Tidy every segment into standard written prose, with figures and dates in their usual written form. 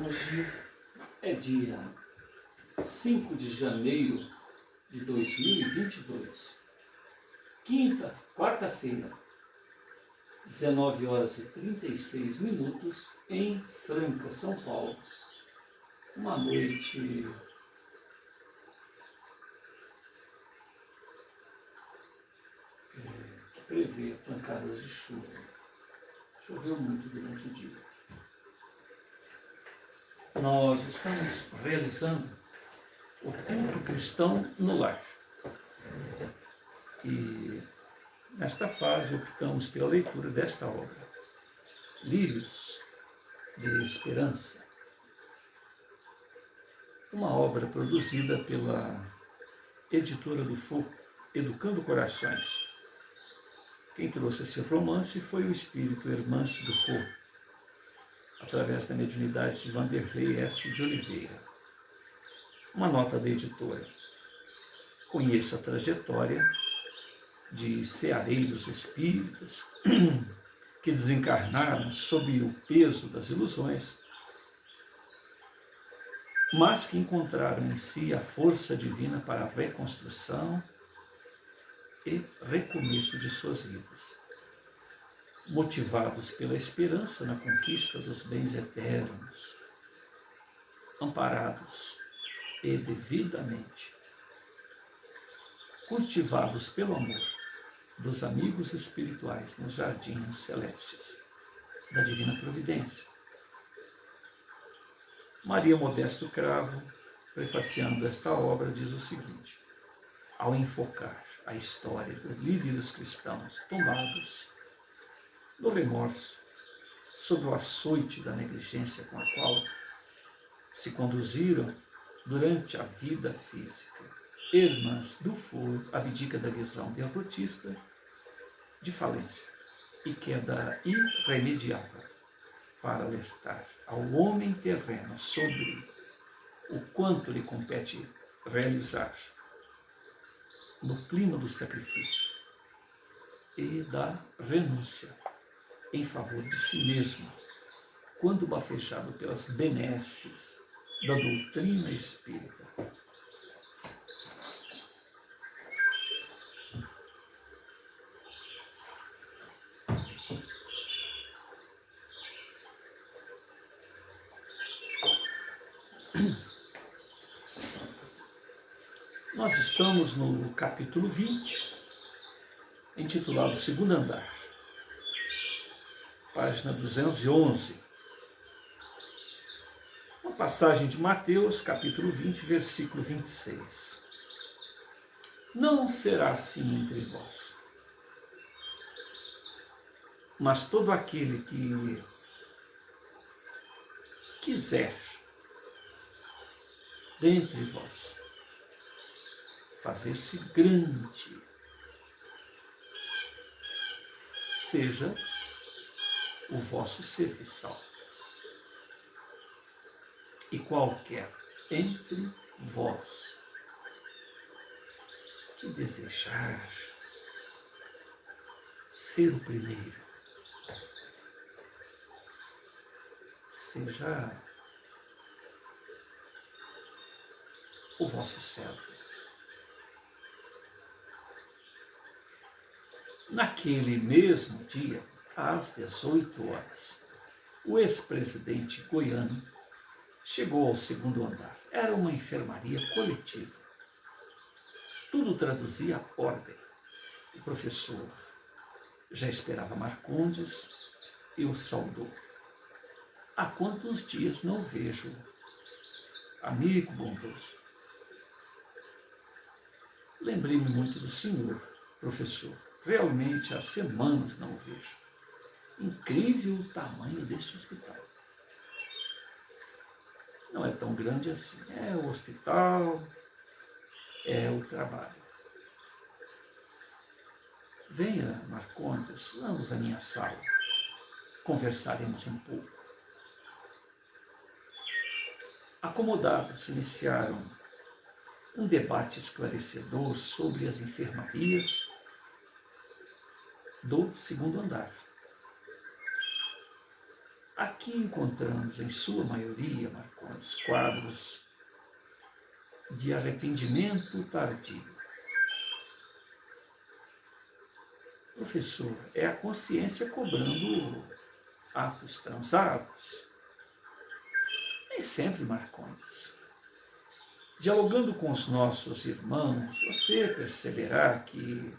Hoje é dia 5 de janeiro de 2022, quarta-feira, 19 horas e 36 minutos, em Franca, São Paulo. Uma noite que prevê pancadas de chuva. Choveu muito durante o dia. Nós estamos realizando o culto cristão no lar. E nesta fase optamos pela leitura desta obra, Lírios de Esperança, uma obra produzida pela editora do Faux, Educando Corações. Quem trouxe esse romance foi o espírito Hermance do Faux, através da mediunidade de Vanderlei S. de Oliveira. Uma nota da editora. Conheço a trajetória de ceareiros espíritas que desencarnaram sob o peso das ilusões, mas que encontraram em si a força divina para a reconstrução e recomeço de suas vidas, motivados pela esperança na conquista dos bens eternos, amparados e devidamente cultivados pelo amor dos amigos espirituais nos jardins celestes da Divina Providência. Maria Modesto Cravo, prefaciando esta obra, diz o seguinte: ao enfocar a história dos líderes cristãos tomados do remorso, sob o açoite da negligência com a qual se conduziram durante a vida física, Hermance do Faux abdica da visão derrotista de falência e queda irremediável para alertar ao homem terreno sobre o quanto lhe compete realizar no clima do sacrifício e da renúncia em favor de si mesmo, quando bafejado pelas benesses da doutrina espírita. Nós estamos no capítulo 20, intitulado Segundo Andar, página 211. Uma passagem de Mateus, capítulo 20, versículo 26. Não será assim entre vós, mas todo aquele que quiser dentre vós fazer-se grande, seja o vosso serviçal. E qualquer entre vós que desejar ser o primeiro, seja o vosso servo. Naquele mesmo dia, às 18 horas, o ex-presidente goiano chegou ao segundo andar. Era uma enfermaria coletiva. Tudo traduzia ordem. O professor já esperava Marcondes e o saudou. Há quantos dias não vejo, amigo bondoso? Lembrei-me muito do senhor, professor. Realmente há semanas não o vejo. Incrível o tamanho desse hospital. Não é tão grande assim. É o hospital, é o trabalho. Venha, Marcondes, vamos à minha sala. Conversaremos um pouco. Acomodados, iniciaram um debate esclarecedor sobre as enfermarias do segundo andar. Aqui encontramos, em sua maioria, Marcondes, quadros de arrependimento tardio. Professor, é a consciência cobrando atos transados? Nem sempre, Marcondes. Dialogando com os nossos irmãos, você perceberá que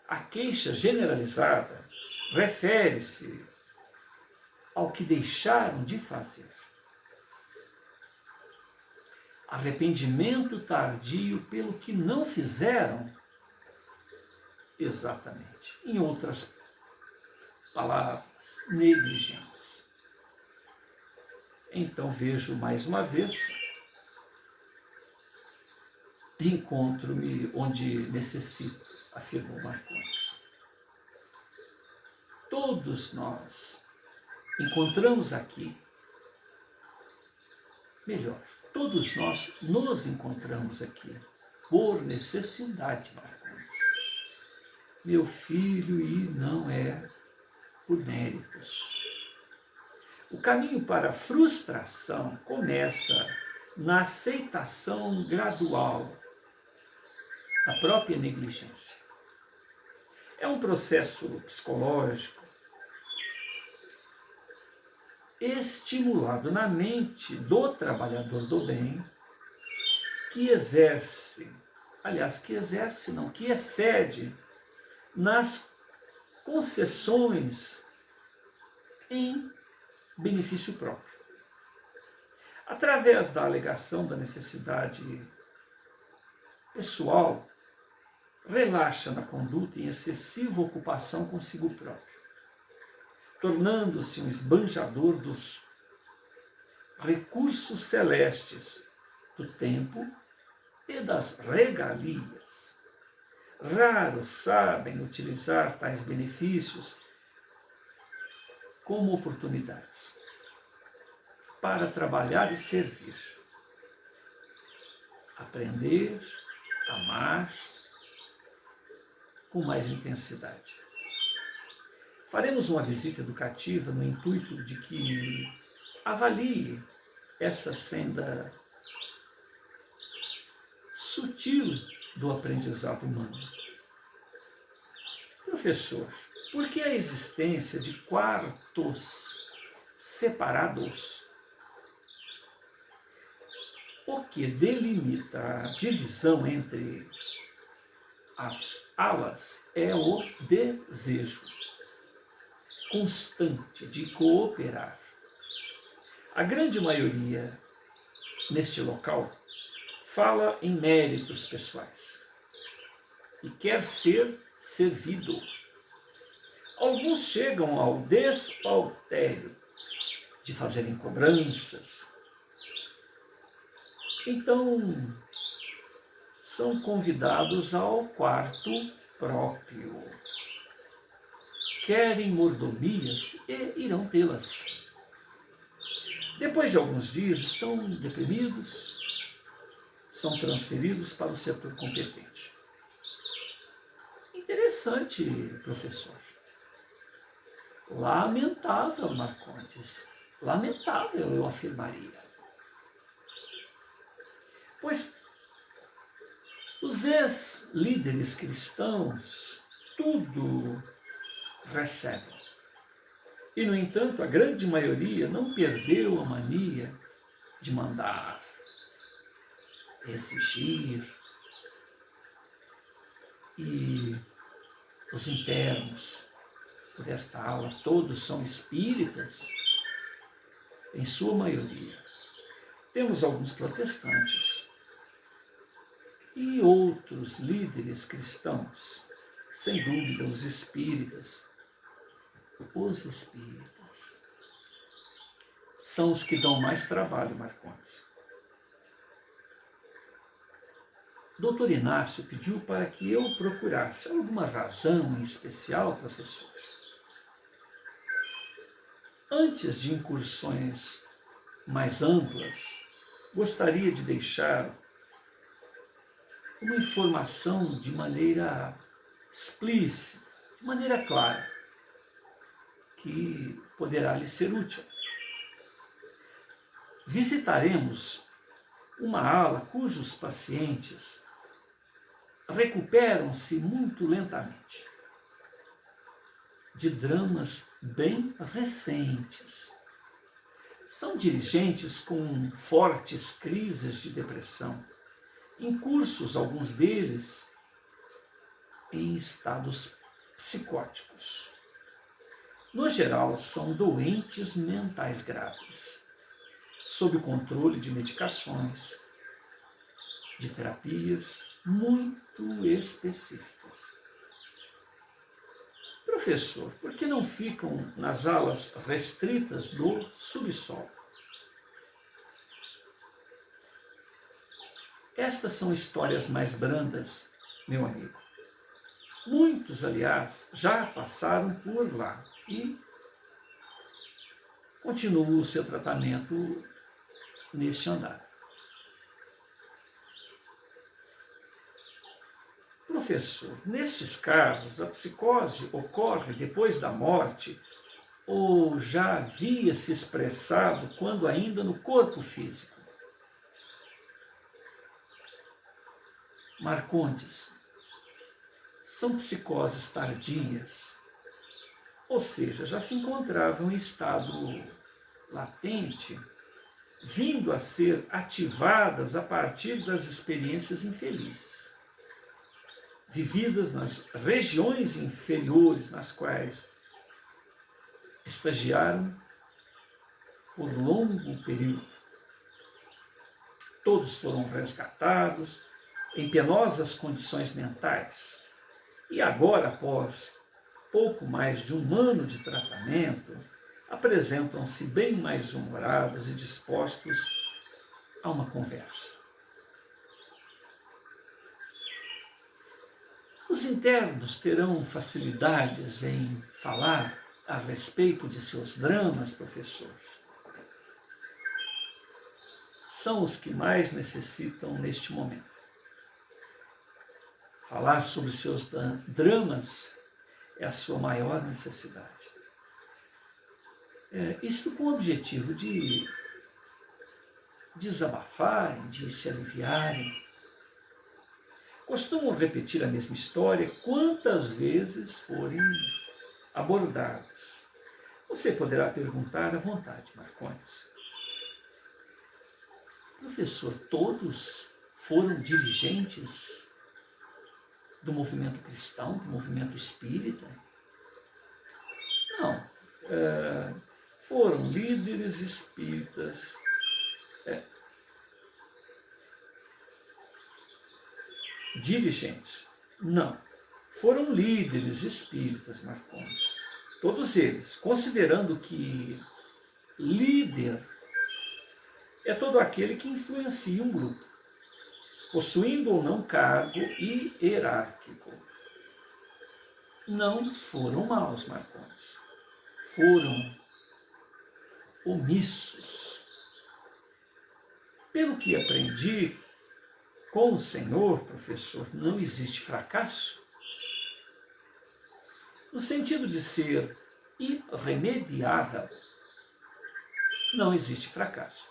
a queixa generalizada refere-se ao que deixaram de fazer. Arrependimento tardio pelo que não fizeram exatamente. Em outras palavras, negligência. Então vejo mais uma vez, encontro-me onde necessito, afirmou Marcondes. Todos nós encontramos aqui, melhor, todos nós nos encontramos aqui por necessidade, Marcondes. Meu filho, e não é por méritos. O caminho para a frustração começa na aceitação gradual da própria negligência. É um processo psicológico estimulado na mente do trabalhador do bem, que excede nas concessões em benefício próprio. Através da alegação da necessidade pessoal, relaxa na conduta em excessiva ocupação consigo próprio, tornando-se um esbanjador dos recursos celestes, do tempo e das regalias. Raros sabem utilizar tais benefícios como oportunidades para trabalhar e servir, aprender, amar com mais intensidade. Faremos uma visita educativa no intuito de que avalie essa senda sutil do aprendizado humano. Professor, por que a existência de quartos separados? O que delimita a divisão entre as alas é o desejo constante de cooperar. A grande maioria neste local fala em méritos pessoais e quer ser servido. Alguns chegam ao despautério de fazerem cobranças. Então, são convidados ao quarto próprio. Querem mordomias e irão tê-las. Depois de alguns dias, estão deprimidos, são transferidos para o setor competente. Interessante, professor. Lamentável, Marcondes. Lamentável, eu afirmaria. Pois os ex-líderes cristãos tudo recebem. E, no entanto, a grande maioria não perdeu a mania de mandar, exigir. E os internos por esta aula, todos são espíritas, em sua maioria. Temos alguns protestantes e outros líderes cristãos, sem dúvida os espíritas. Os espíritas são os que dão mais trabalho, Marcondes. Doutor Inácio pediu para que eu procurasse alguma razão em especial, professor. Antes de incursões mais amplas, gostaria de deixar uma informação de maneira explícita, de maneira clara. que poderá lhe ser útil. Visitaremos uma ala cujos pacientes recuperam-se muito lentamente de dramas bem recentes. São dirigentes com fortes crises de depressão, em cursos, alguns deles, em estados psicóticos. No geral, são doentes mentais graves, sob o controle de medicações, de terapias muito específicas. Professor, por que não ficam nas alas restritas do subsolo? Estas são histórias mais brandas, meu amigo. Muitos, aliás, já passaram por lá e continuam o seu tratamento neste andar. Professor, nestes casos, a psicose ocorre depois da morte ou já havia se expressado quando ainda no corpo físico? Marcondes, são psicoses tardias, ou seja, já se encontravam em estado latente, vindo a ser ativadas a partir das experiências infelizes, vividas nas regiões inferiores nas quais estagiaram por longo período. Todos foram resgatados em penosas condições mentais e agora, após pouco mais de um ano de tratamento, apresentam-se bem mais humorados e dispostos a uma conversa. Os internos terão facilidades em falar a respeito de seus dramas, professor? São os que mais necessitam neste momento. Falar sobre seus dramas é a sua maior necessidade. Isto com o objetivo de desabafarem, de se aliviarem. Costumam repetir a mesma história quantas vezes forem abordados. Você poderá perguntar à vontade, Marcondes. Professor, todos foram dirigentes do movimento cristão, do movimento espírita? Não. Foram líderes espíritas, dirigentes? Não. Foram líderes espíritas, Marcondes. Todos eles, considerando que líder é todo aquele que influencia um grupo, possuindo ou não cargo hierárquico. Não foram maus, Marcondes. Foram omissos. Pelo que aprendi com o Senhor, professor, não existe fracasso. No sentido de ser irremediável, não existe fracasso.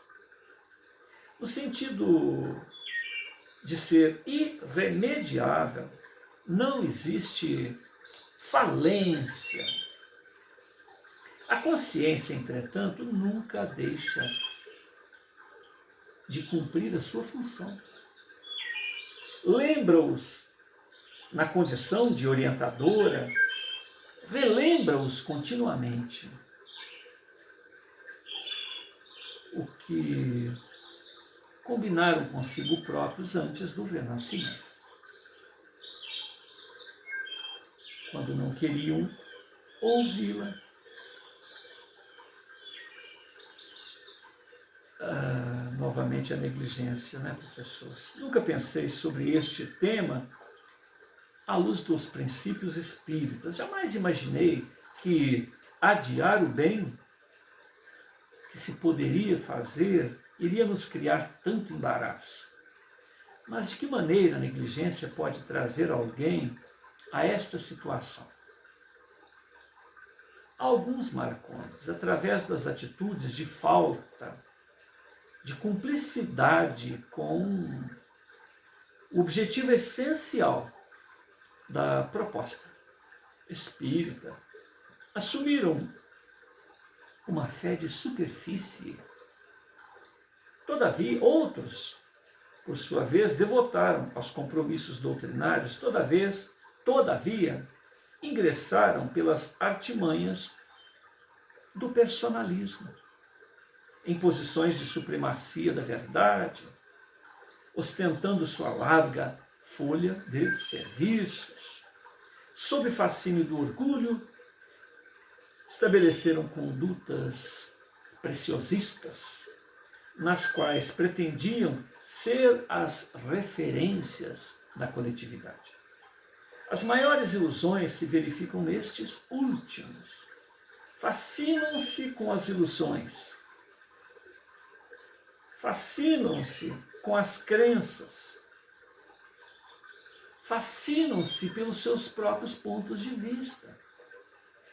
No sentido de ser irremediável, não existe falência. A consciência, entretanto, nunca deixa de cumprir a sua função. Lembra-os na condição de orientadora, relembra-os continuamente o que combinaram consigo próprios antes do renascimento, quando não queriam ouvi-la. Novamente a negligência, né, professor? Nunca pensei sobre este tema à luz dos princípios espíritas. Jamais imaginei que adiar o bem que se poderia fazer iria nos criar tanto embaraço. Mas de que maneira a negligência pode trazer alguém a esta situação? Alguns Marcondes, através das atitudes de falta, de cumplicidade com o objetivo essencial da proposta espírita, assumiram uma fé de superfície. Todavia, outros, por sua vez, devotaram aos compromissos doutrinários, todavia, ingressaram pelas artimanhas do personalismo, em posições de supremacia da verdade, ostentando sua larga folha de serviços. Sob fascínio do orgulho, estabeleceram condutas preciosistas, nas quais pretendiam ser as referências da coletividade. As maiores ilusões se verificam nestes últimos. Fascinam-se com as ilusões, fascinam-se com as crenças, fascinam-se pelos seus próprios pontos de vista,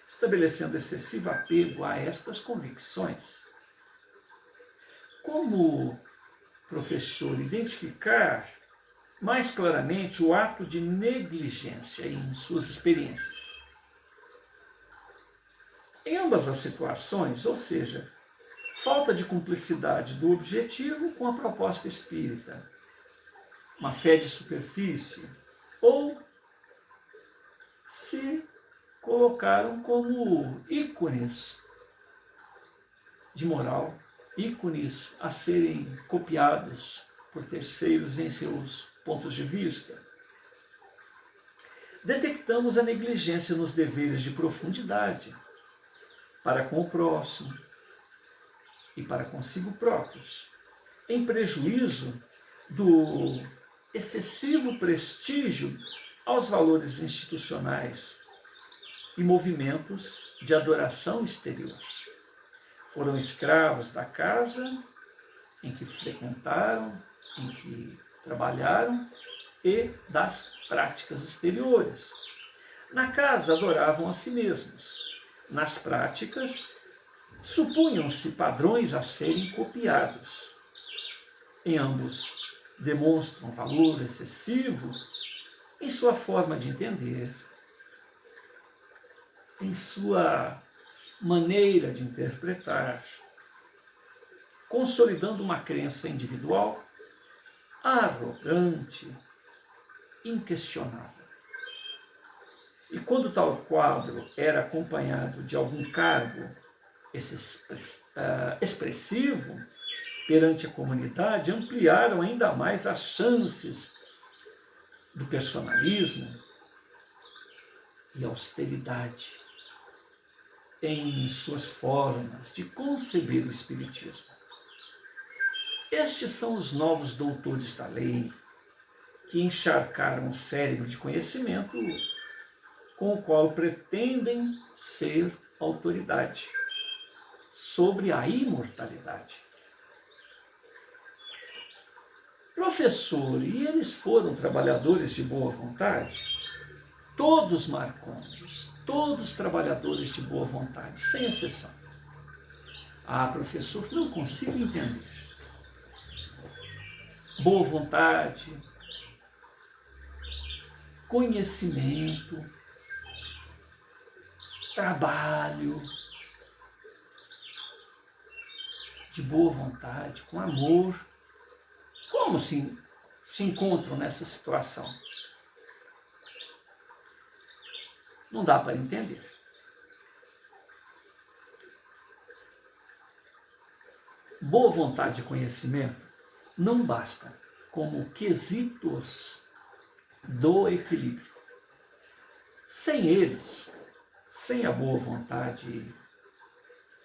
estabelecendo excessivo apego a estas convicções. Como professor, identificar mais claramente o ato de negligência em suas experiências. Em ambas as situações, ou seja, falta de cumplicidade do objetivo com a proposta espírita, uma fé de superfície, ou se colocaram como ícones de moral, ícones a serem copiados por terceiros em seus pontos de vista. Detectamos a negligência nos deveres de profundidade para com o próximo e para consigo próprios, em prejuízo do excessivo prestígio aos valores institucionais e movimentos de adoração exterior. Foram escravos da casa em que frequentaram, em que trabalharam e das práticas exteriores. Na casa adoravam a si mesmos. Nas práticas, supunham-se padrões a serem copiados. Em ambos, demonstram valor excessivo em sua forma de entender, em sua maneira de interpretar, consolidando uma crença individual arrogante, inquestionável. E quando tal quadro era acompanhado de algum cargo expressivo perante a comunidade, ampliaram ainda mais as chances do personalismo e austeridade em suas formas de conceber o espiritismo. Estes são os novos doutores da lei, que encharcaram o cérebro de conhecimento com o qual pretendem ser autoridade sobre a imortalidade. Professor, e eles foram trabalhadores de boa vontade? Todos marcondes, todos trabalhadores de boa vontade, sem exceção. Ah, professor, não consigo entender. Boa vontade, conhecimento, trabalho, de boa vontade, com amor. Como se encontram nessa situação? Não dá para entender. Boa vontade e conhecimento não bastam como quesitos do equilíbrio. Sem eles, sem a boa vontade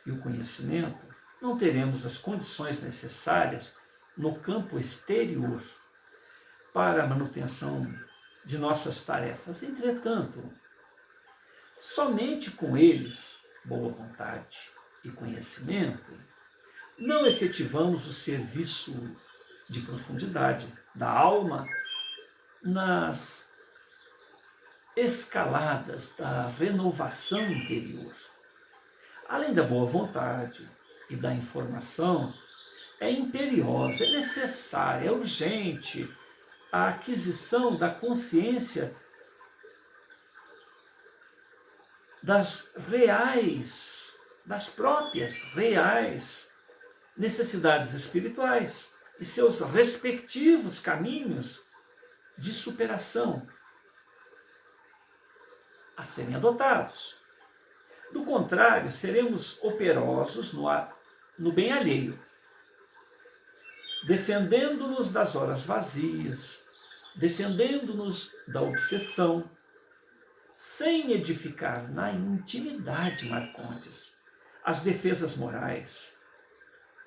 e o conhecimento, não teremos as condições necessárias no campo exterior para a manutenção de nossas tarefas. Entretanto, somente com eles, boa vontade e conhecimento, não efetivamos o serviço de profundidade da alma nas escaladas da renovação interior. Além da boa vontade e da informação, é imperiosa, é necessária, é urgente a aquisição da consciência das reais, das próprias reais necessidades espirituais e seus respectivos caminhos de superação a serem adotados. Do contrário, seremos operosos no bem alheio, defendendo-nos das horas vazias, defendendo-nos da obsessão, sem edificar na intimidade, Marcondes, as defesas morais,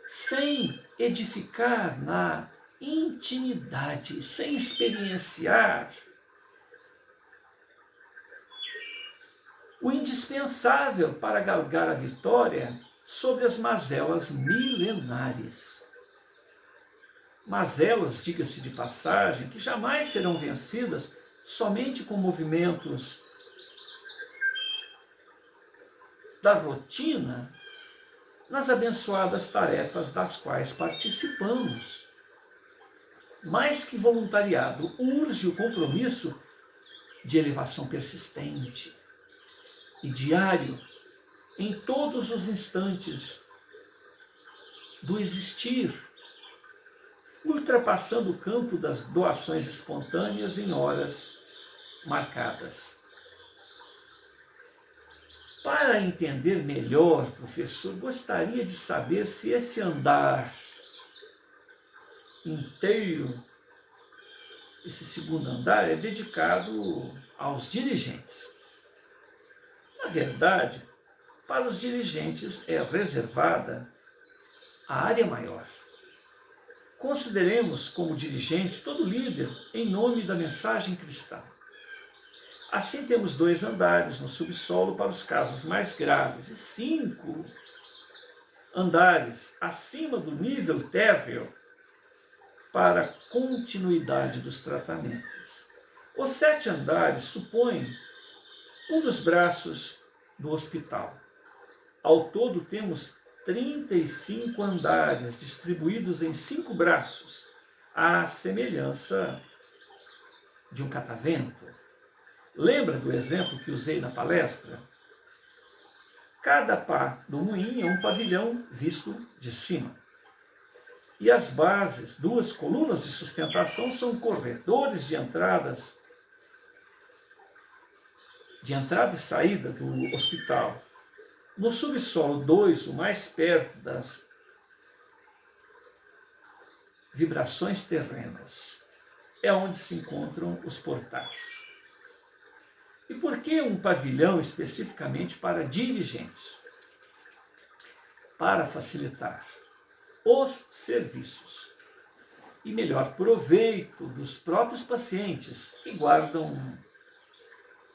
sem edificar na intimidade, sem experienciar o indispensável para galgar a vitória sobre as mazelas milenares. Mazelas, diga-se de passagem, que jamais serão vencidas somente com movimentos da rotina nas abençoadas tarefas das quais participamos. Mais que voluntariado, urge o compromisso de elevação persistente e diário em todos os instantes do existir, ultrapassando o campo das doações espontâneas em horas marcadas. Para entender melhor, professor, gostaria de saber se esse andar inteiro, esse segundo andar, é dedicado aos dirigentes. Na verdade, para os dirigentes é reservada a área maior. Consideremos como dirigente todo líder em nome da mensagem cristã. Assim temos 2 andares no subsolo para os casos mais graves e 5 andares acima do nível térreo para a continuidade dos tratamentos. Os 7 andares supõem um dos braços do hospital. Ao todo temos 35 andares distribuídos em 5 braços, à semelhança de um catavento. Lembra do exemplo que usei na palestra? Cada pá do moinho é um pavilhão visto de cima. E as bases, 2 colunas de sustentação, são corredores de entrada e saída do hospital. No subsolo 2, o mais perto das vibrações terrenas, é onde se encontram os portais. E por que um pavilhão especificamente para dirigentes? Para facilitar os serviços e melhor proveito dos próprios pacientes que guardam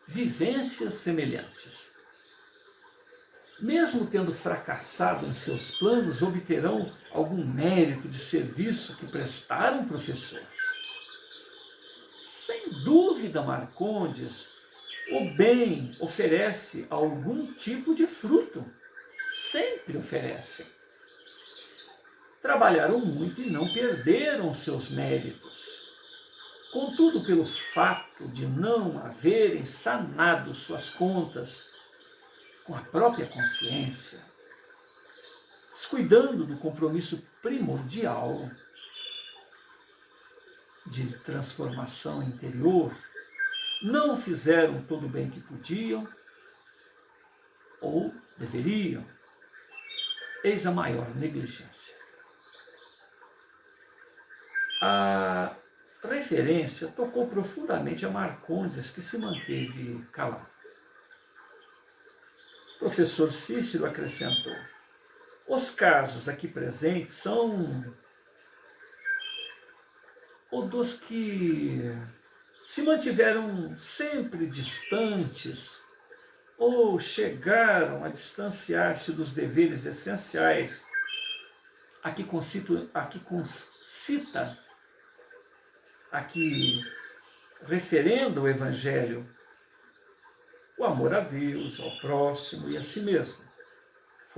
vivências semelhantes. Mesmo tendo fracassado em seus planos, obterão algum mérito de serviço que prestaram, professor? Sem dúvida, Marcondes, o bem oferece algum tipo de fruto. Sempre oferece. Trabalharam muito e não perderam seus méritos. Contudo, pelo fato de não haverem sanado suas contas com a própria consciência, descuidando do compromisso primordial de transformação interior, não fizeram todo o bem que podiam ou deveriam. Eis a maior negligência. A referência tocou profundamente a Marcondes, que se manteve calado. O professor Cícero acrescentou: os casos aqui presentes são os dos que se mantiveram sempre distantes ou chegaram a distanciar-se dos deveres essenciais aqui referendo o Evangelho, o amor a Deus, ao próximo e a si mesmo.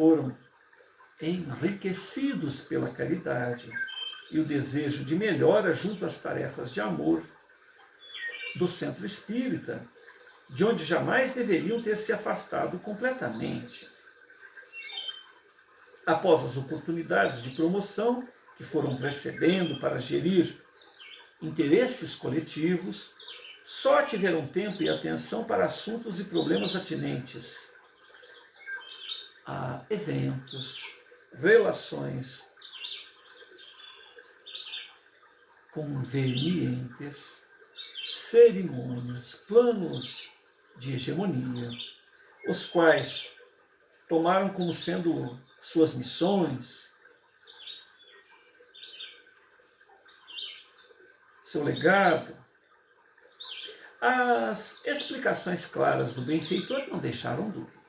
foram enriquecidos pela caridade e o desejo de melhora junto às tarefas de amor do centro espírita, de onde jamais deveriam ter se afastado completamente. Após as oportunidades de promoção que foram recebendo para gerir interesses coletivos, só tiveram tempo e atenção para assuntos e problemas atinentes a eventos, relações convenientes, cerimônias, planos de hegemonia, os quais tomaram como sendo suas missões, seu legado. As explicações claras do benfeitor não deixaram dúvidas.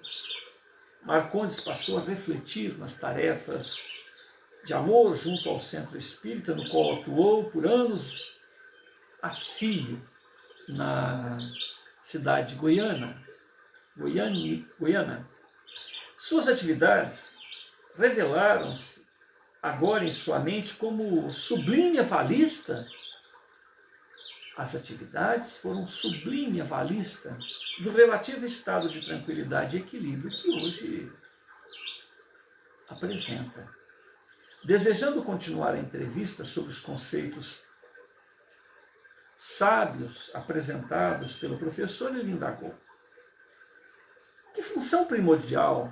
Marcondes passou a refletir nas tarefas de amor junto ao centro espírita, no qual atuou por anos a fio na cidade de Goiânia. Suas atividades revelaram-se agora em sua mente como sublime avalista. As atividades foram sublime avalista do relativo estado de tranquilidade e equilíbrio que hoje apresenta. Desejando continuar a entrevista sobre os conceitos sábios apresentados pelo professor, ele indagou: que função primordial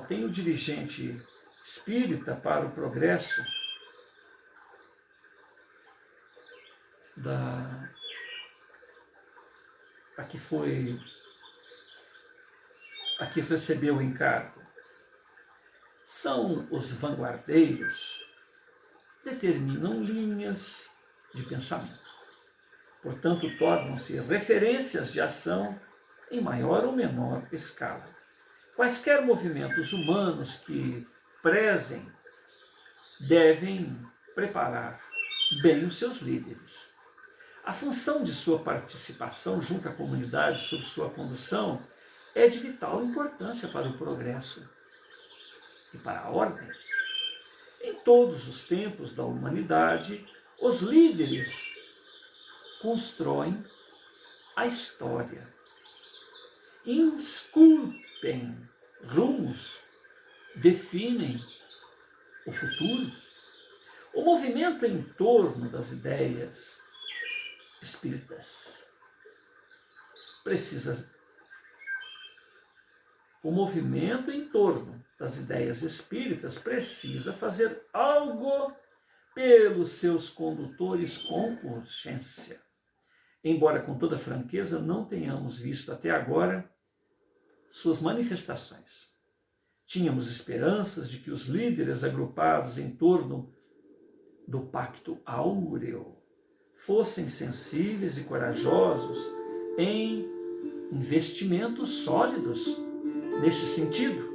tem o dirigente espírita para o progresso a que recebeu o encargo? São os vanguardeiros, determinam linhas de pensamento. Portanto, tornam-se referências de ação em maior ou menor escala. Quaisquer movimentos humanos que prezem devem preparar bem os seus líderes. A função de sua participação junto à comunidade sob sua condução é de vital importância para o progresso e para a ordem. Em todos os tempos da humanidade, os líderes constroem a história, esculpem rumos, definem o futuro. O movimento em torno das ideias espíritas precisa fazer algo pelos seus condutores com urgência. Embora com toda franqueza não tenhamos visto até agora suas manifestações. Tínhamos esperanças de que os líderes agrupados em torno do Pacto Áureo fossem sensíveis e corajosos em investimentos sólidos nesse sentido.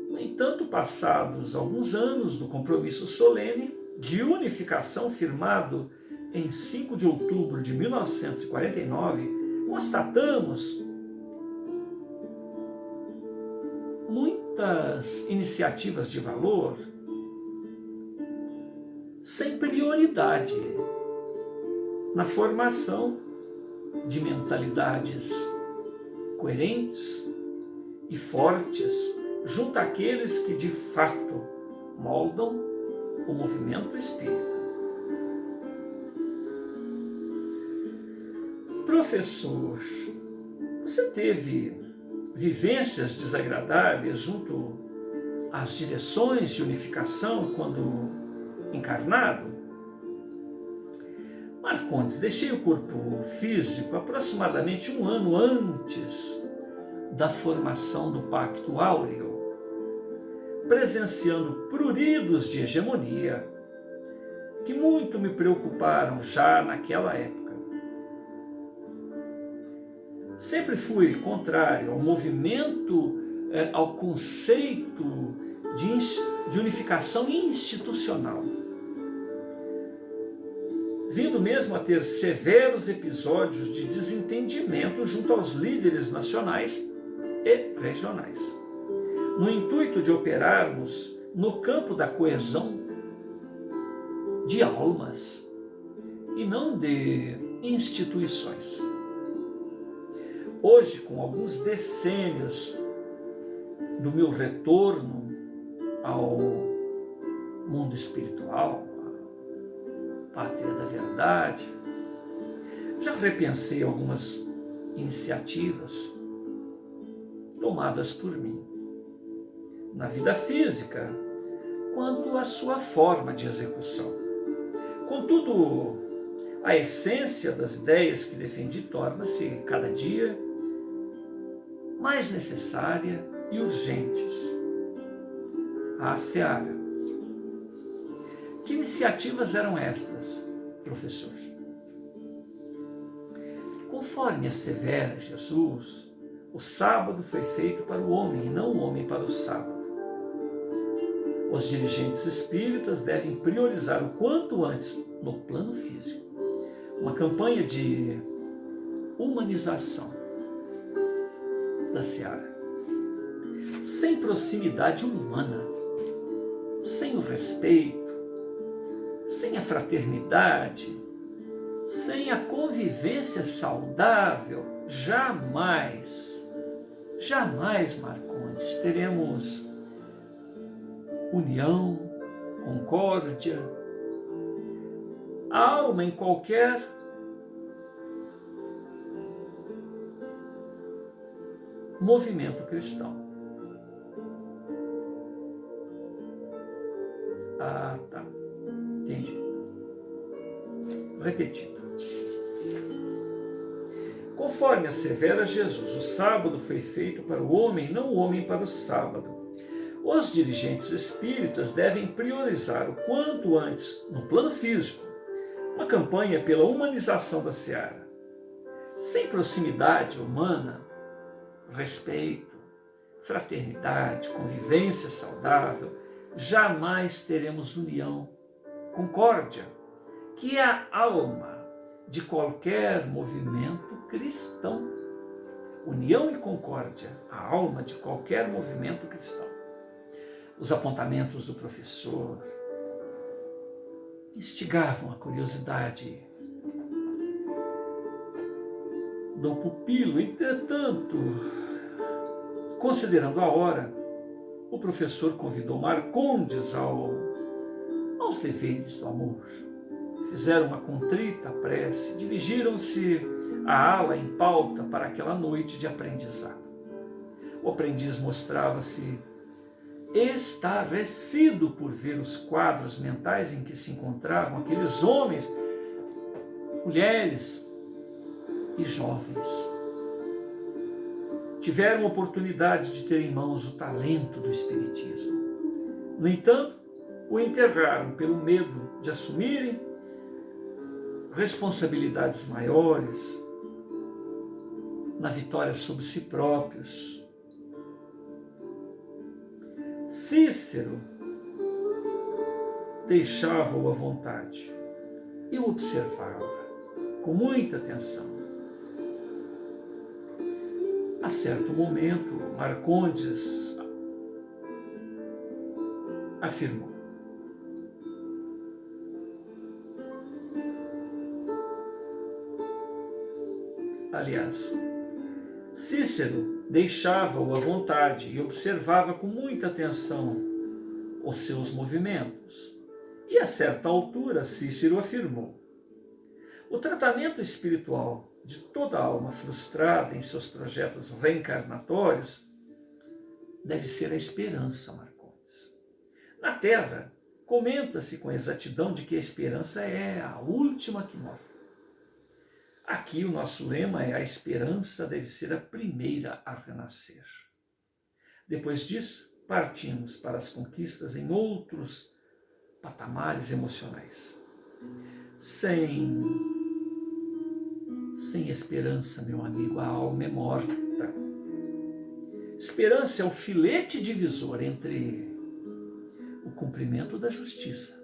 No entanto, passados alguns anos do compromisso solene de unificação firmado em 5 de outubro de 1949, constatamos muitas iniciativas de valor sem prioridade na formação de mentalidades coerentes e fortes junto àqueles que de fato moldam o movimento espírita. Professor, você teve vivências desagradáveis junto às direções de unificação quando encarnado? Marcondes, deixei o corpo físico aproximadamente 1 ano antes da formação do Pacto Áureo, presenciando pruridos de hegemonia que muito me preocuparam já naquela época. Sempre fui contrário ao movimento, ao conceito de unificação institucional, vindo mesmo a ter severos episódios de desentendimento junto aos líderes nacionais e regionais, no intuito de operarmos no campo da coesão de almas e não de instituições. Hoje, com alguns decênios do meu retorno ao mundo espiritual, a pátria da verdade, já repensei algumas iniciativas tomadas por mim, na vida física, quanto à sua forma de execução. Contudo, a essência das ideias que defendi torna-se cada dia mais necessária e urgentes. A seara. Que iniciativas eram estas, professor? Conforme assevera Jesus, o sábado foi feito para o homem e não o homem para o sábado. Os dirigentes espíritas devem priorizar o quanto antes, no plano físico, uma campanha de humanização da seara. Sem proximidade humana, sem o respeito, sem a fraternidade, sem a convivência saudável, jamais, Marcondes, teremos união, concórdia, alma em qualquer movimento cristão. Ah, tá. Entendi. Repetindo. Conforme assevera Jesus, o sábado foi feito para o homem, não o homem para o sábado. Os dirigentes espíritas devem priorizar o quanto antes, no plano físico, uma campanha pela humanização da seara. Sem proximidade humana, respeito, fraternidade, convivência saudável, jamais teremos união, concórdia, que é a alma de qualquer movimento cristão. União e concórdia, a alma de qualquer movimento cristão. Os apontamentos do professor instigavam a curiosidade do pupilo. Entretanto, considerando a hora, o professor convidou Marcondes aos deveres do amor. Fizeram uma contrita prece, dirigiram-se à ala em pauta para aquela noite de aprendizado. O aprendiz mostrava-se estarrecido por ver os quadros mentais em que se encontravam aqueles homens, mulheres e jovens. Tiveram oportunidade de ter em mãos o talento do espiritismo. No entanto, o enterraram pelo medo de assumirem responsabilidades maiores na vitória sobre si próprios. Cícero deixava-o à vontade. Eu observava com muita atenção. A certo momento, Marcondes afirmou: aliás, Cícero deixava-o à vontade e observava com muita atenção os seus movimentos. E a certa altura, Cícero afirmou: o tratamento espiritual de toda alma frustrada em seus projetos reencarnatórios deve ser a esperança, Marcondes. Na Terra, comenta-se com exatidão de que a esperança é a última que morre. Aqui o nosso lema é: a esperança deve ser a primeira a renascer. Depois disso, partimos para as conquistas em outros patamares emocionais. Sem esperança, meu amigo, a alma é morta. Esperança é o filete divisor entre o cumprimento da justiça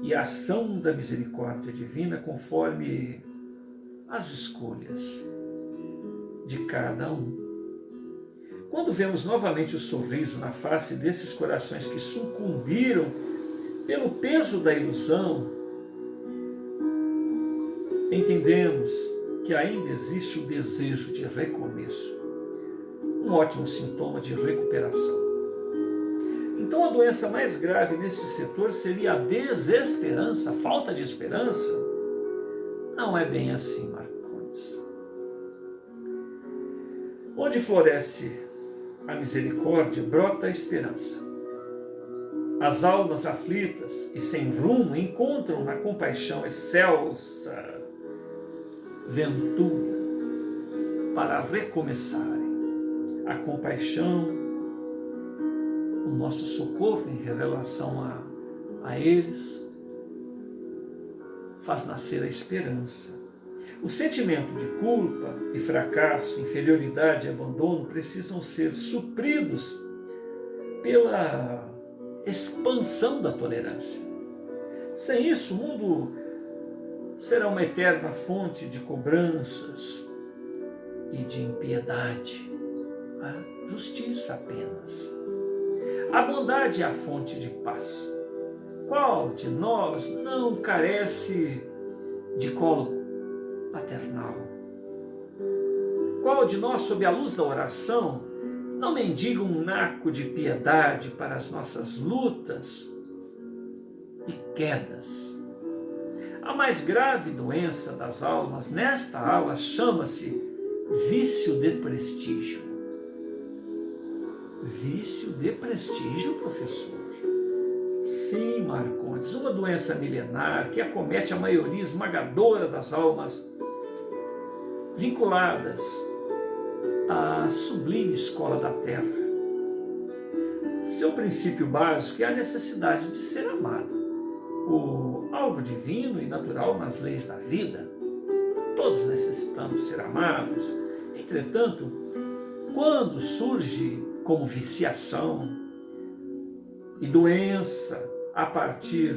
e a ação da misericórdia divina conforme as escolhas de cada um. Quando vemos novamente o sorriso na face desses corações que sucumbiram pelo peso da ilusão, entendemos que ainda existe o desejo de recomeço, um ótimo sintoma de recuperação. Então a doença mais grave nesse setor seria a desesperança, a falta de esperança? Não é bem assim, Marcondes. Onde floresce a misericórdia, brota a esperança. As almas aflitas e sem rumo encontram na compaixão excelsa ventura para recomeçarem. A compaixão, o nosso socorro em relação a eles, faz nascer a esperança. O sentimento de culpa e fracasso, inferioridade e abandono precisam ser supridos pela expansão da tolerância. Sem isso, o mundo será uma eterna fonte de cobranças e de impiedade. A justiça apenas. A bondade é a fonte de paz. Qual de nós não carece de colo paternal? Qual de nós, sob a luz da oração, não mendiga um naco de piedade para as nossas lutas e quedas? A mais grave doença das almas nesta ala chama-se vício de prestígio. Vício de prestígio, professor? Sim, Marcondes, uma doença milenar que acomete a maioria esmagadora das almas vinculadas à sublime escola da terra. Seu princípio básico é a necessidade de ser amado, algo divino e natural nas leis da vida. Todos necessitamos ser amados. Entretanto, quando surge como viciação e doença a partir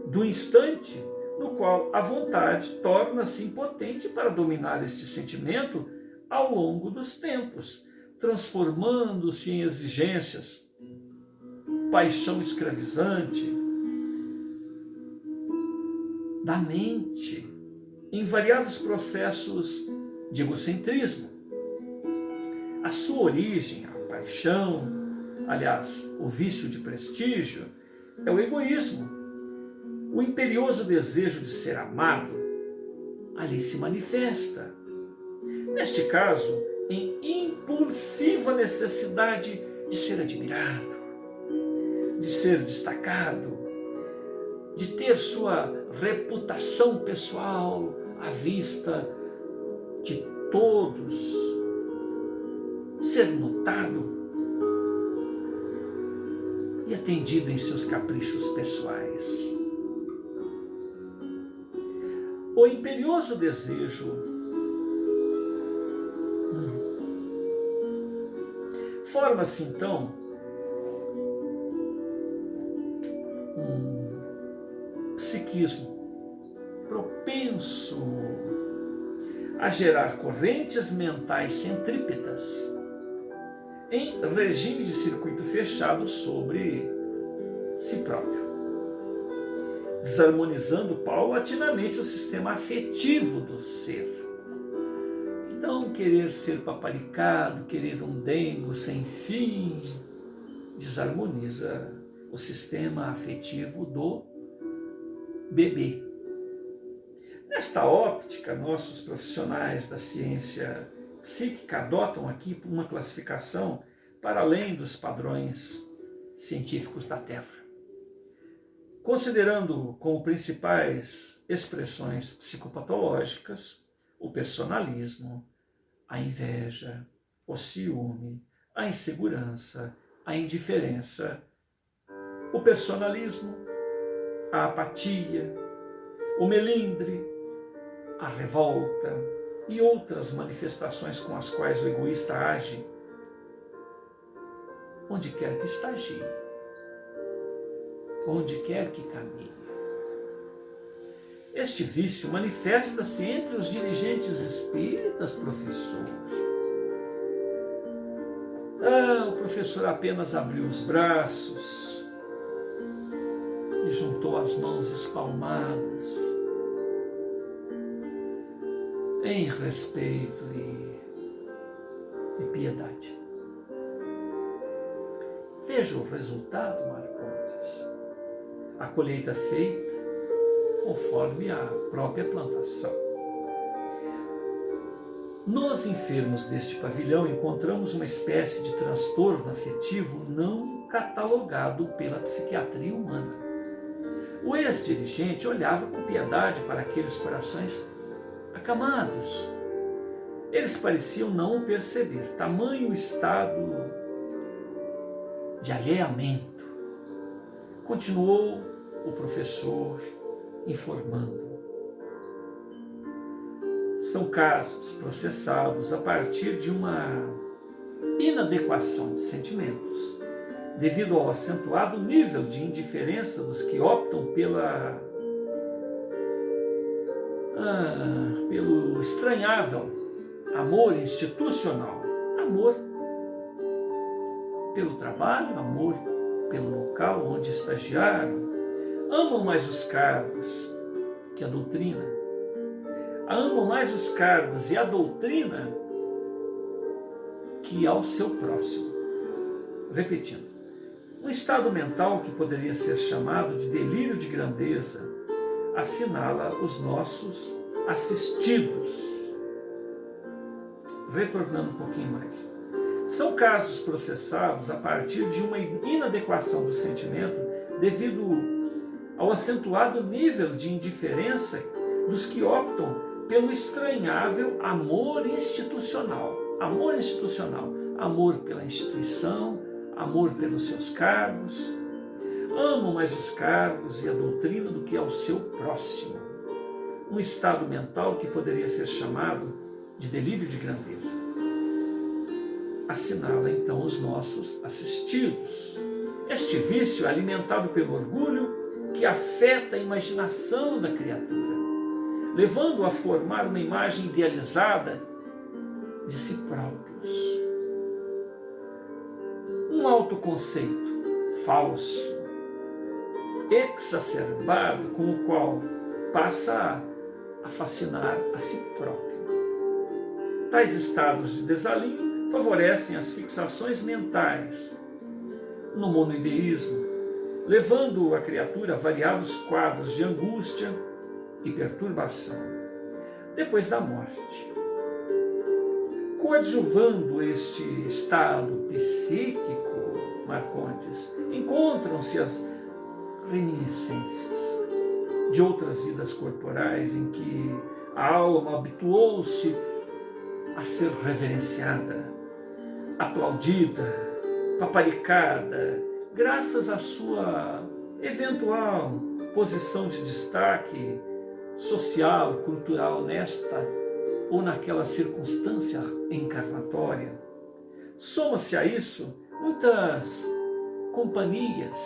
do instante no qual a vontade torna-se impotente para dominar este sentimento ao longo dos tempos, transformando-se em exigências, paixão escravizante da mente, em variados processos de egocentrismo. A sua origem, a paixão, aliás, o vício de prestígio, é o egoísmo. O imperioso desejo de ser amado ali se manifesta. Neste caso, em impulsiva necessidade de ser admirado, de ser destacado, de ter sua reputação pessoal à vista de todos, ser notado e atendido em seus caprichos pessoais. O imperioso desejo forma-se então um psiquismo propenso a gerar correntes mentais centrípetas em regime de circuito fechado sobre si próprio, desarmonizando paulatinamente o sistema afetivo do ser. Então, querer ser paparicado, querer um dengo sem fim, desarmoniza o sistema afetivo do bebê. Nesta óptica, nossos profissionais da ciência psíquica adotam aqui uma classificação para além dos padrões científicos da Terra, considerando como principais expressões psicopatológicas o personalismo, a inveja, o ciúme, a insegurança, a indiferença, o personalismo, a apatia, o melindre, a revolta e outras manifestações com as quais o egoísta age, onde quer que estagie, onde quer que caminhe. Este vício manifesta-se entre os dirigentes espíritas, professor. O professor apenas abriu os braços e juntou as mãos espalmadas em respeito e piedade. Veja o resultado, Marcondes. A colheita feita conforme a própria plantação. Nos enfermos deste pavilhão encontramos uma espécie de transtorno afetivo não catalogado pela psiquiatria humana. O ex-dirigente olhava com piedade para aqueles corações acamados. Eles pareciam não o perceber, tamanho estado de alheamento. Continuou o professor informando. São casos processados a partir de uma inadequação de sentimentos, devido ao acentuado nível de indiferença dos que optam pelo estranhável amor institucional, amor pelo trabalho, amor pelo local onde estagiaram, amam mais os cargos que a doutrina, amam mais os cargos e a doutrina que ao seu próximo. Repetindo, um estado mental que poderia ser chamado de delírio de grandeza assinala os nossos assistidos. Retornando um pouquinho mais. São casos processados a partir de uma inadequação do sentimento devido ao acentuado nível de indiferença dos que optam pelo estranhável amor institucional. Amor institucional, amor pela instituição, amor pelos seus cargos. Amam mais os cargos e a doutrina do que ao seu próximo. Um estado mental que poderia ser chamado de delírio de grandeza. Assinala então os nossos assistidos. Este vício é alimentado pelo orgulho que afeta a imaginação da criatura, levando-o a formar uma imagem idealizada de si próprios. Um autoconceito falso, exacerbado, com o qual passa a fascinar a si próprio. Tais estados de desalinho favorecem as fixações mentais no monoideísmo, levando a criatura a variados quadros de angústia e perturbação depois da morte. Coadjuvando este estado psíquico, Marcondes, encontram-se as reminiscências de outras vidas corporais em que a alma habituou-se a ser reverenciada, aplaudida, paparicada, graças à sua eventual posição de destaque social, cultural nesta ou naquela circunstância encarnatória. Soma-se a isso muitas companhias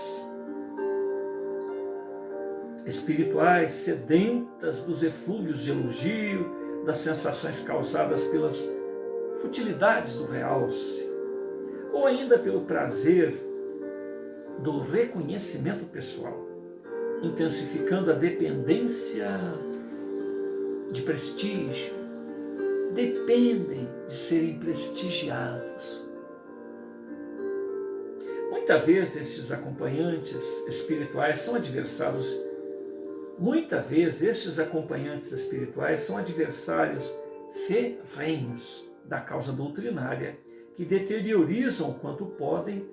espirituais sedentas dos eflúvios de elogio, das sensações causadas pelas futilidades do realce, ou ainda pelo prazer do reconhecimento pessoal, intensificando a dependência de prestígio, dependem de serem prestigiados. Muitas vezes estes acompanhantes espirituais são adversários ferrenhos da causa doutrinária, que deteriorizam quanto podem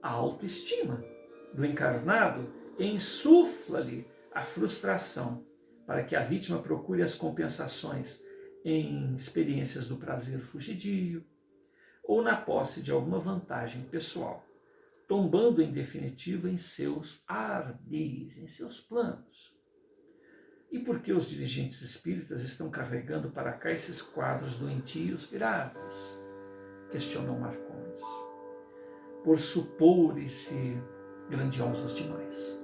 a autoestima do encarnado e insufla-lhe a frustração, para que a vítima procure as compensações em experiências do prazer fugidio ou na posse de alguma vantagem pessoal, tombando em definitiva em seus ardis, em seus planos. E por que os dirigentes espíritas estão carregando para cá esses quadros doentios graves? Questionou Marcondes. Por suporem-se grandiosos demais,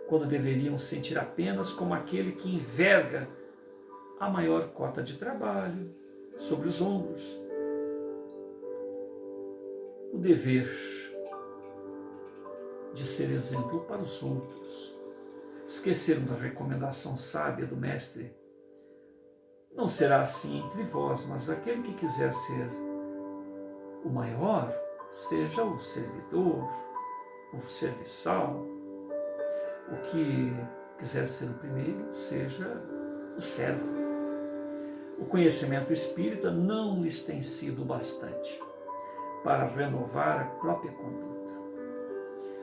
quando deveriam sentir apenas como aquele que enverga a maior cota de trabalho sobre os ombros, o dever de ser exemplo para os outros. Esqueceram da recomendação sábia do Mestre: não será assim entre vós, mas aquele que quiser ser o maior, seja o servidor, o serviçal. O que quiser ser o primeiro, seja o servo. O conhecimento espírita não lhes tem sido bastante para renovar a própria conduta.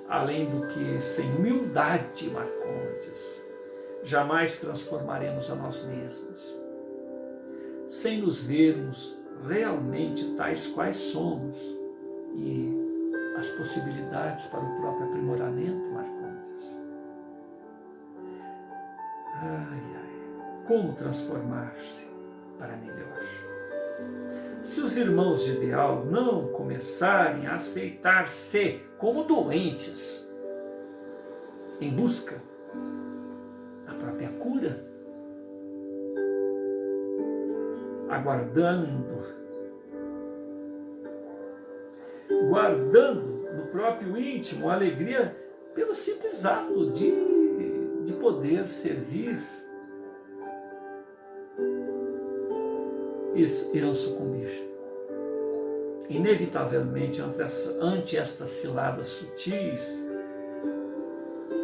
Além do que, sem humildade, Marcondes, jamais transformaremos a nós mesmos, sem nos vermos realmente tais quais somos e as possibilidades para o próprio aprimoramento, Marcondes. Como transformar-se para melhor? Se os irmãos de ideal não começarem a aceitar-se como doentes, em busca da própria cura, guardando no próprio íntimo a alegria pelo simples ato de poder servir, irão sucumbir inevitavelmente ante estas ciladas sutis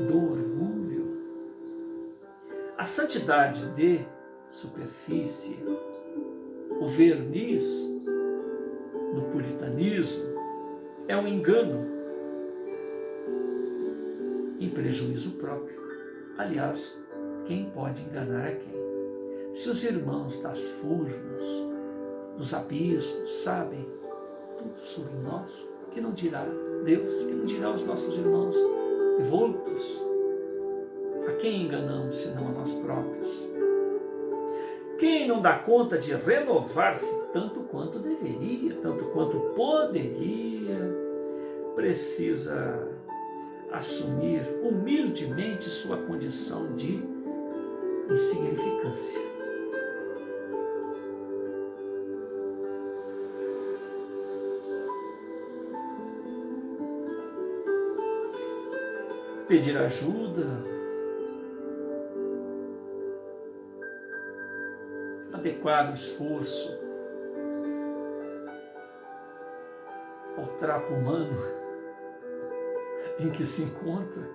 do orgulho. A santidade de superfície, o verniz do puritanismo, é um engano em prejuízo próprio. Aliás, quem pode enganar a quem? Se os irmãos das furnas, dos abismos, sabem tudo sobre nós, que não dirá Deus, que não dirá os nossos irmãos evolutos? A quem enganamos, senão a nós próprios? Quem não dá conta de renovar-se tanto quanto deveria, tanto quanto poderia, precisa assumir humildemente sua condição de insignificância. Pedir ajuda, adequar o esforço ao trapo humano em que se encontra,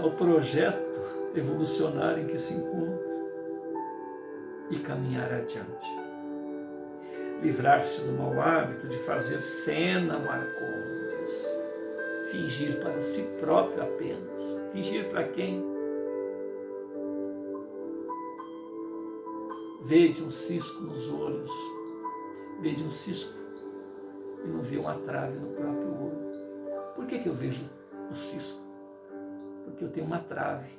ao projeto evolucionário em que se encontra, e caminhar adiante. Livrar-se do mau hábito de fazer cena, Marcondes, fingir para si próprio apenas. Fingir para quem? Vede um cisco nos olhos, vede um cisco e não vê uma trave no próprio olho. Por que eu vejo o cisco? Porque eu tenho uma trave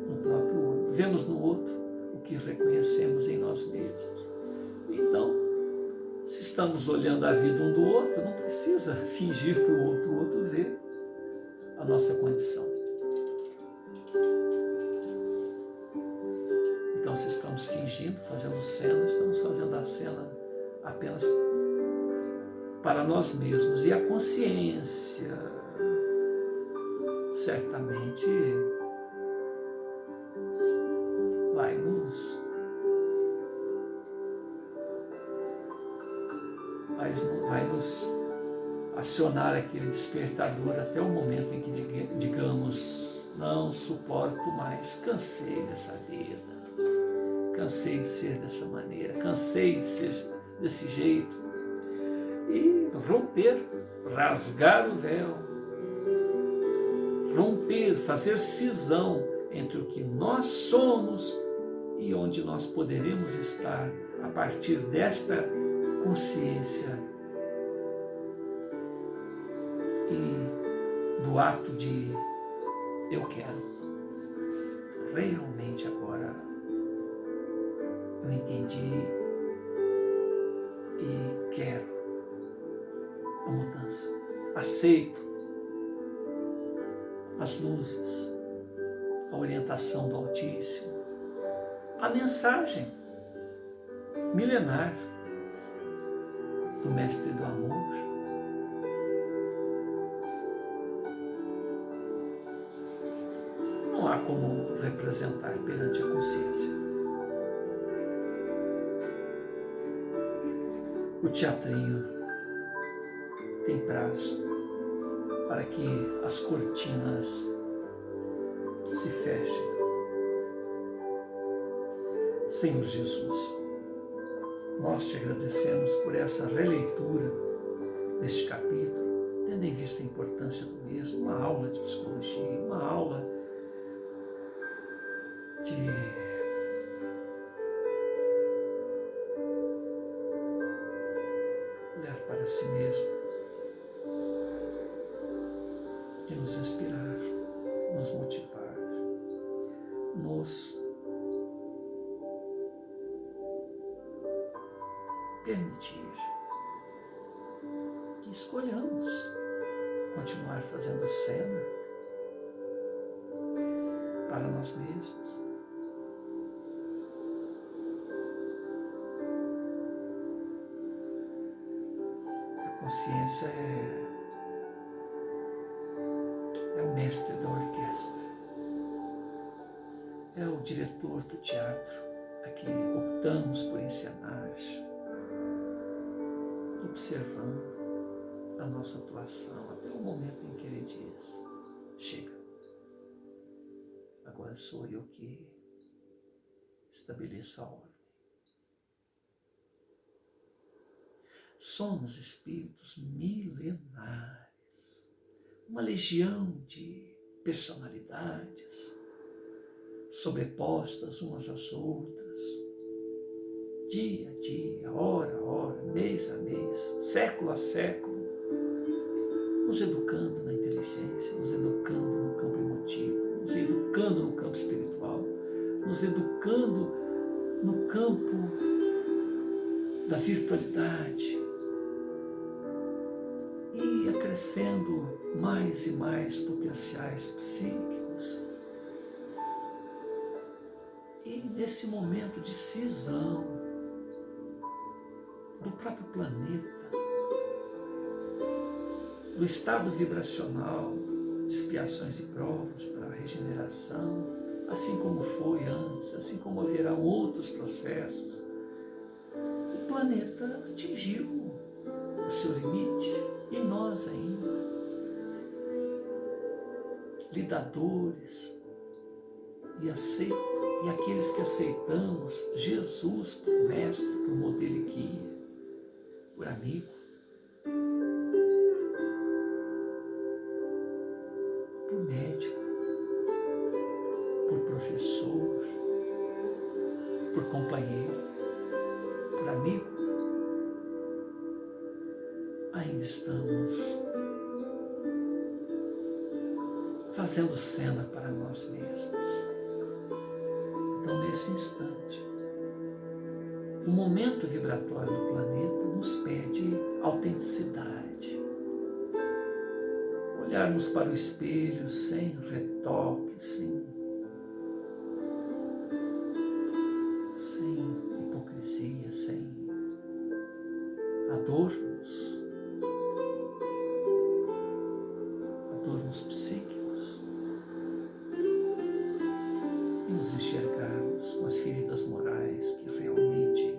no próprio olho. Vemos no outro o que reconhecemos em nós mesmos. Então, se estamos olhando a vida um do outro, não precisa fingir para o outro ver a nossa condição. Então, se estamos fingindo, fazendo cena, estamos fazendo a cena apenas para nós mesmos. E a consciência, certamente, vai nos acionar aquele despertador até o momento em que digamos: não suporto mais, cansei dessa vida, cansei de ser dessa maneira, cansei de ser desse jeito, e romper, rasgar o véu, romper, fazer cisão entre o que nós somos e onde nós poderemos estar a partir desta consciência e do ato de eu quero. Realmente agora eu entendi e quero a mudança. Aceito as luzes, a orientação do Altíssimo, a mensagem milenar do Mestre do Amor. Não há como representar perante a consciência. O teatrinho tem prazo para que as cortinas se fechem. Senhor Jesus, nós te agradecemos por essa releitura deste capítulo, tendo em vista a importância do mesmo, uma aula de psicologia, uma aula de olhar para si mesmo e nos inspirar, nos motivar, nos permitir que escolhamos continuar fazendo cena para nós mesmos. A consciência é o mestre da orquestra, é o diretor do teatro a que optamos por encenar, observando a nossa atuação até o momento em que ele diz: chega, agora sou eu que estabeleço a ordem. Somos espíritos milenares, uma legião de personalidades sobrepostas umas às outras, dia a dia, hora a hora, mês a mês, século a século, nos educando na inteligência, nos educando no campo emotivo, nos educando no campo espiritual, nos educando no campo da virtualidade e acrescendo mais e mais potenciais psíquicos. E nesse momento de cisão do próprio planeta, do estado vibracional de expiações e provas para a regeneração, assim como foi antes, assim como haverá outros processos, o planeta atingiu o seu limite e nós ainda, lidadores e aqueles que aceitamos Jesus por mestre, por modelo e guia, por amigo, por médico, por professor, por companheiro, por amigo, ainda estamos fazendo cena para nós mesmos. Então, nesse instante, o momento vibratório do planeta nos pede autenticidade. Olharmos para o espelho sem retoque, sem hipocrisia, sem adornos psíquicos, e nos enxergarmos com as feridas morais que realmente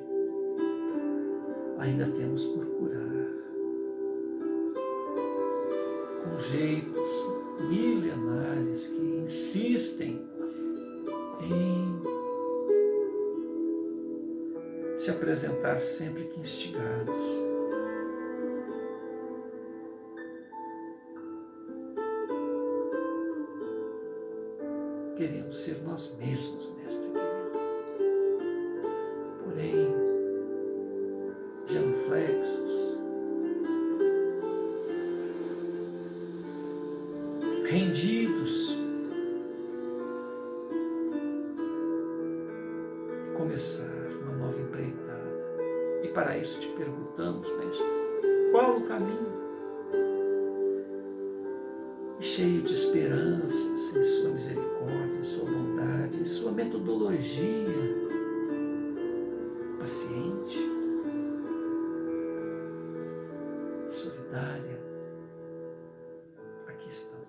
ainda temos por curar, com jeitos milenares que insistem em se apresentar sempre que instigados. Queremos ser nós mesmos, mestre querido. Porém, genuflexos, rendidos, e começar uma nova empreitada. E para isso te perguntamos, mestre, qual o caminho? E cheio de esperanças em sua misericórdia, em sua bondade, em sua metodologia paciente, solidária. Aqui estamos,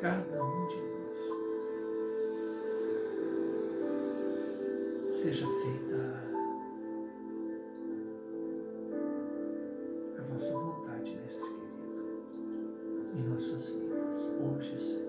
cada um de nós. Seja feita a vossa vontade, Mestre querido, em nossas vidas, hoje e sempre.